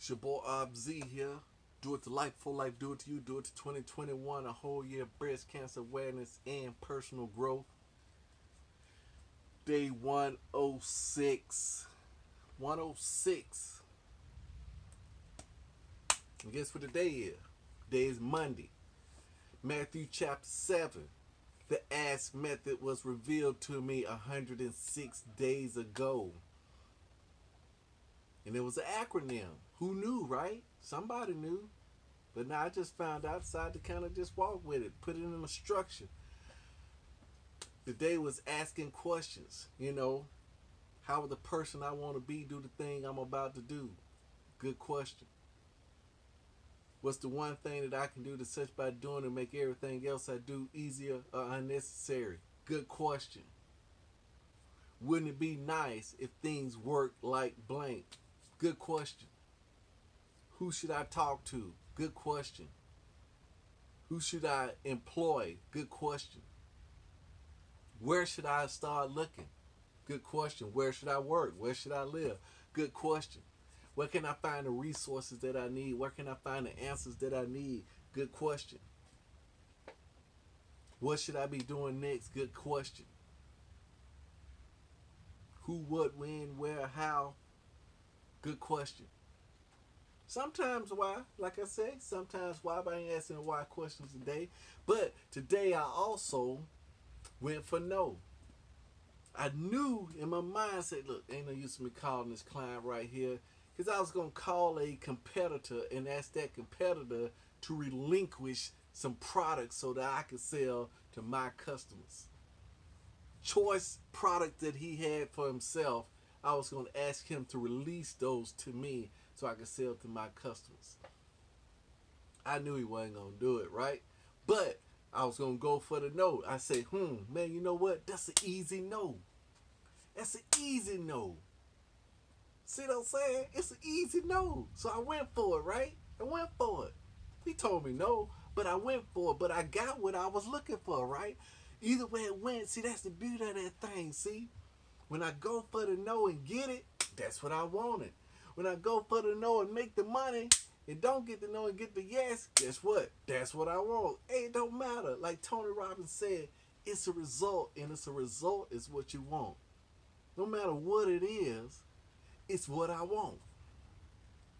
It's your boy Z here. Do it to life, for life, do it to you, do it to 2021, a whole year of breast cancer awareness and personal growth. Day 106. 106. And guess what the day is? Today is Monday. Matthew chapter 7. The ass method was revealed to me 106 days ago. And it was an acronym. Who knew, right? Somebody knew. But now I just found out, decided to kind of just walk with it, put it in a structure. The day was asking questions, how would the person I want to be do the thing I'm about to do? Good question. What's the one thing that I can do to such by doing to make everything else I do easier or unnecessary? Good question. Wouldn't it be nice if things worked like blank? Good question. Who should I talk to? Good question. Who should I employ? Good question. Where should I start looking? Good question. Where should I work? Where should I live? Good question. Where can I find the resources that I need? Where can I find the answers that I need? Good question. What should I be doing next? Good question. Who, what, when, where, how? Good question. Sometimes why, like I say, sometimes why, but I ain't asking the why questions today. But today I also went for no. I knew in my mind, said, look, ain't no use of me calling this client right here, because I was going to call a competitor and ask that competitor to relinquish some products so that I could sell to my customers. Choice product that he had for himself, I was going to ask him to release those to me so I could sell to my customers. I knew he wasn't going to do it, right? But I was going to go for the no. I say, man, you know what? That's an easy no. That's an easy no. See what I'm saying? It's an easy no. So I went for it, right? I went for it. He told me no, but I went for it. But I got what I was looking for, right? Either way it went, see, that's the beauty of that thing, see? When I go for the no and get it, that's what I wanted. When I go for the no and make the money and don't get the no and get the yes, guess what? That's what I want. Hey, it don't matter. Like Tony Robbins said, it's a result, and it's a result is what you want. No matter what it is, it's what I want.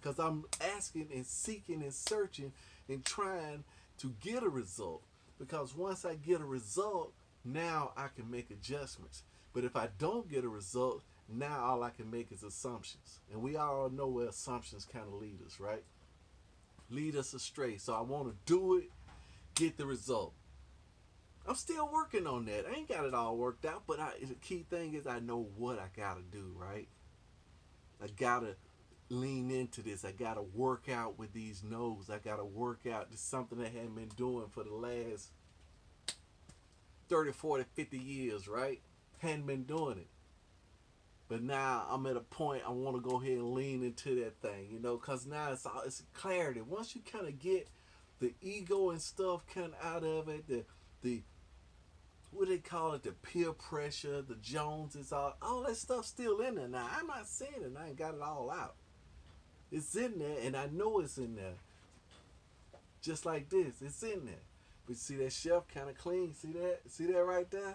Because I'm asking and seeking and searching and trying to get a result. Because once I get a result, now I can make adjustments. But if I don't get a result, now all I can make is assumptions. And we all know where assumptions kind of lead us, right? Lead us astray. So I want to do it, get the result. I'm still working on that. I ain't got it all worked out, but the key thing is I know what I got to do, right? I got to lean into this. I got to work out with these no's. I got to work out. This is something I hadn't been doing for the last 30, 40, 50 years, right? Hadn't been doing it. But now I'm at a point I want to go ahead and lean into that thing, because now it's clarity. Once you kind of get the ego and stuff kind of out of it, the what do they call it, the peer pressure, the Joneses, all that stuff still in there. Now, I'm not saying it, I ain't got it all out. It's in there, and I know it's in there. Just like this, it's in there. But see that shelf kind of clean. See that? See that right there?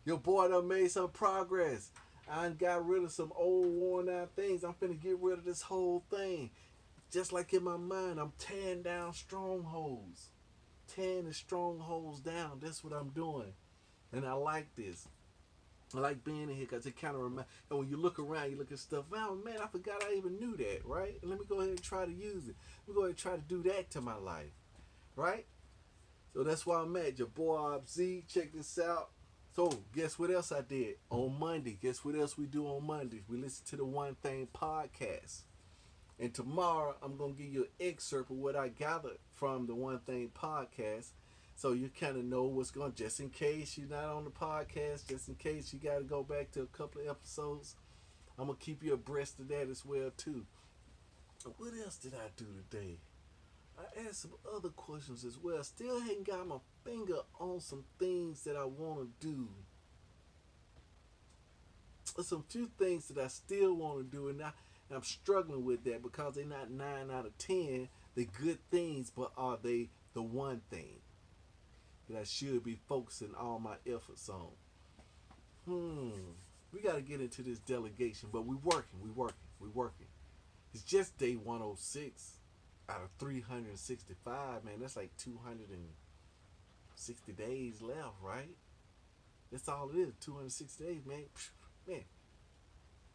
Your boy done made some progress. I done got rid of some old worn out things. I'm finna get rid of this whole thing. Just like in my mind, I'm tearing down strongholds. Tearing the strongholds down. That's what I'm doing. And I like this. I like being in here because it kind of reminds. And when you look around, you look at stuff. Oh man, I forgot I even knew that, right? And let me go ahead and try to use it. Let me go ahead and try to do that to my life, right? So that's why I'm at. Your boy Z. Check this out. So guess what else I did on Monday? Guess what else we do on Mondays? We listen to the One Thing podcast. And tomorrow I'm gonna give you an excerpt of what I gathered from the One Thing podcast. So you kind of know what's going, just in case you're not on the podcast, just in case you got to go back to a couple of episodes. I'm going to keep you abreast of that as well, too. What else did I do today? I asked some other questions as well. Still hadn't got my finger on some things that I want to do. There's some few things that I still want to do, and And I'm struggling with that because they're not 9 out of 10. They're good things, but are they the one thing that I should be focusing all my efforts on? We got to get into this delegation, but we working. It's just day 106 out of 365, man. That's like 260 days left, right? That's all it is, 260 days, man. Man,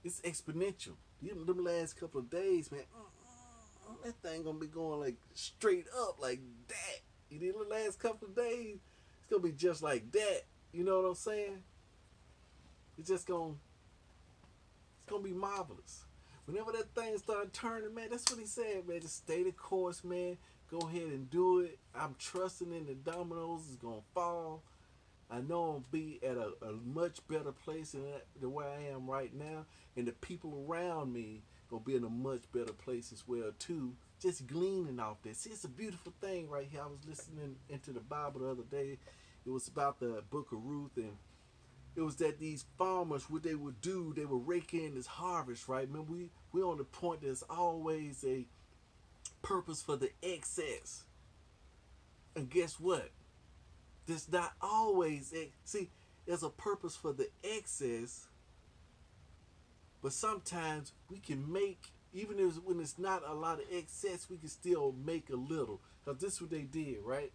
it's exponential. Them last couple of days, man, that thing gonna be going like straight up like that. You know, the last couple of days, it's gonna be just like that. You know what I'm saying? It's just it's gonna be marvelous. Whenever that thing start turning, man, that's what he said, man. Just stay the course, man. Go ahead and do it. I'm trusting in the dominoes is gonna fall. I know I'll be at a much better place than where I am right now, and the people around me gonna be in a much better place as well too. Just gleaning off this. See, it's a beautiful thing right here. I was listening into the Bible the other day. It was about the Book of Ruth, and it was that these farmers, what they would do, they would rake in this harvest, right? Man, we on the point. There's always a purpose for the excess, and guess what? There's not always see. There's a purpose for the excess, but sometimes we can make, even if when it's not a lot of excess, we can still make a little. Cause this is what they did, right?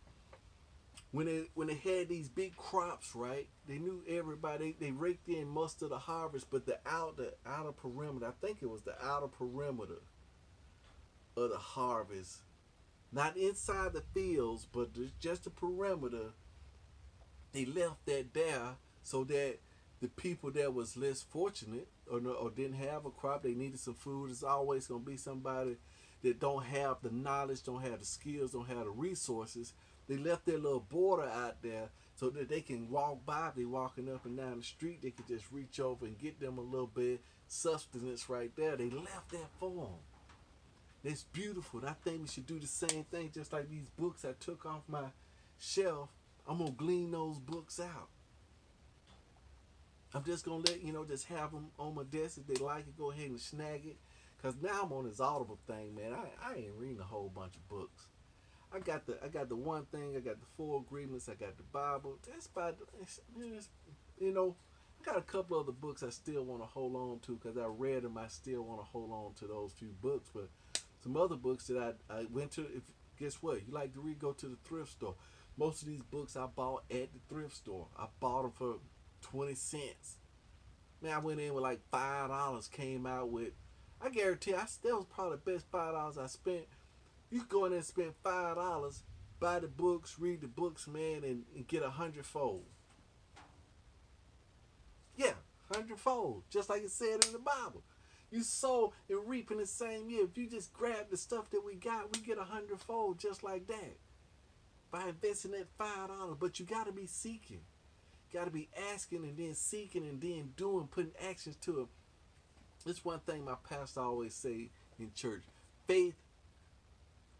When they had these big crops, right? They knew everybody. They raked in most of the harvest, but the outer perimeter. I think it was the outer perimeter of the harvest, not inside the fields, but just the perimeter. They left that there so that the people that was less fortunate or didn't have a crop, they needed some food. It's always going to be somebody that don't have the knowledge, don't have the skills, don't have the resources. They left their little border out there so that they can walk by. If they walking up and down the street, they could just reach over and get them a little bit sustenance right there. They left that for them. It's beautiful. And I think we should do the same thing, just like these books I took off my shelf. I'm going to glean those books out. I'm just going to let, just have them on my desk. If they like it, go ahead and snag it. Because now I'm on this Audible thing, man. I ain't reading a whole bunch of books. I got the one thing. I got the four agreements. I got the Bible. That's about, I got a couple other books I still want to hold on to because I read them. I still want to hold on to those few books. But some other books that I went to, guess what? You like to read, go to the thrift store. Most of these books I bought at the thrift store. I bought them for 20 cents. Man, I went in with like $5, came out with, I guarantee that was probably the best $5 I spent. You can go in there and spend $5, buy the books, read the books, man, and get 100-fold. Yeah, 100-fold, just like it said in the Bible. You sow and reap in the same year. If you just grab the stuff that we got, we get 100-fold just like that. By investing that $5, but you got to be seeking. Got to be asking and then seeking and then doing, putting actions to it. This one thing my pastor always say in church. Faith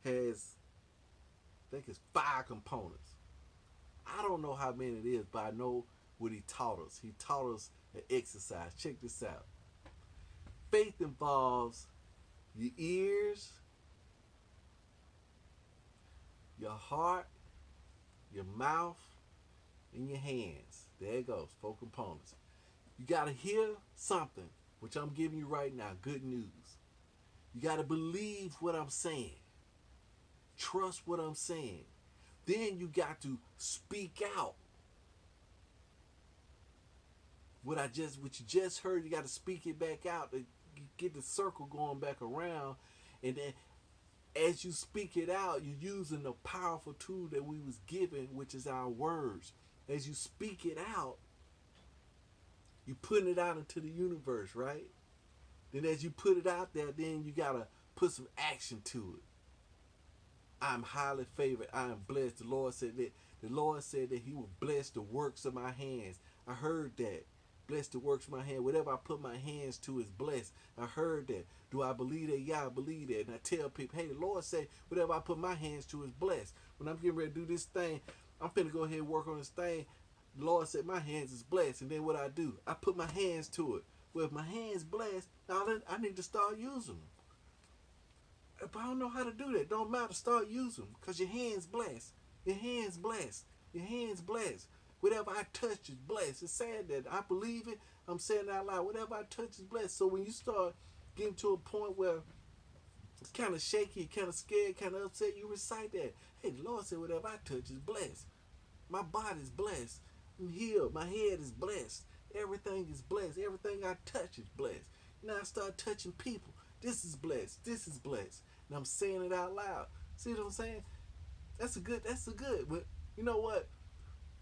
has, I think it's 5 components. I don't know how many it is, but I know what he taught us. He taught us an exercise. Check this out. Faith involves your ears, your heart, your mouth, and your hands. There it goes, 4 components. You got to hear something, which I'm giving you right now, good news. You got to believe what I'm saying. Trust what I'm saying. Then you got to speak out. What you just heard, you got to speak it back out to get the circle going back around. And then as you speak it out, you're using the powerful tool that we was given, which is our words. As you speak it out, you're putting it out into the universe, right? Then as you put it out there, then you got to put some action to it. I'm highly favored. I am blessed. The Lord said that he will bless the works of my hands. I heard that. Bless the works of my hand. Whatever I put my hands to is blessed. I heard that. Do I believe that? Yeah, I believe that. And I tell people, hey, the Lord said, whatever I put my hands to is blessed. When I'm getting ready to do this thing, I'm finna go ahead and work on this thing. The Lord said my hands is blessed. And then what I do? I put my hands to it. Well, if my hands blessed, now I need to start using them. If I don't know how to do that, don't matter. Start using them because your hands blessed. Your hands blessed. Your hands blessed. Whatever I touch is blessed. It's sad that I believe it. I'm saying it out loud. Whatever I touch is blessed. So when you start getting to a point where it's kind of shaky, kind of scared, kind of upset, you recite that. Hey, the Lord said, whatever I touch is blessed. My body is blessed. I'm healed. My head is blessed. Everything is blessed. Everything I touch is blessed. Now I start touching people. This is blessed. This is blessed. And I'm saying it out loud. See what I'm saying? That's a good. That's a good. But you know what?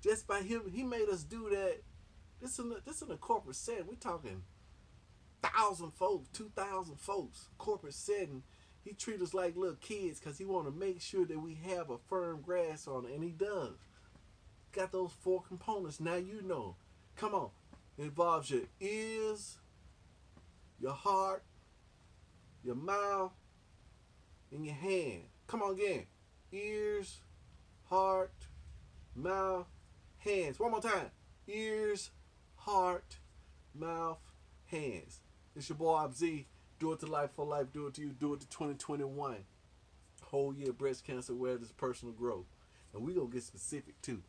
Just by him, he made us do that. This in a corporate setting. We're talking 1,000 folks, 2,000 folks, corporate setting. He treat us like little kids because he want to make sure that we have a firm grasp on it, and he does. Got those four components. Now you know. Come on. It involves your ears, your heart, your mouth, and your hand. Come on again. Ears, heart, mouth, hands. One more time. Ears, heart, mouth, hands. It's your boy Abz. Do it to life for life. Do it to you. Do it to 2021. Whole year breast cancer awareness, personal growth. And we going to get specific too.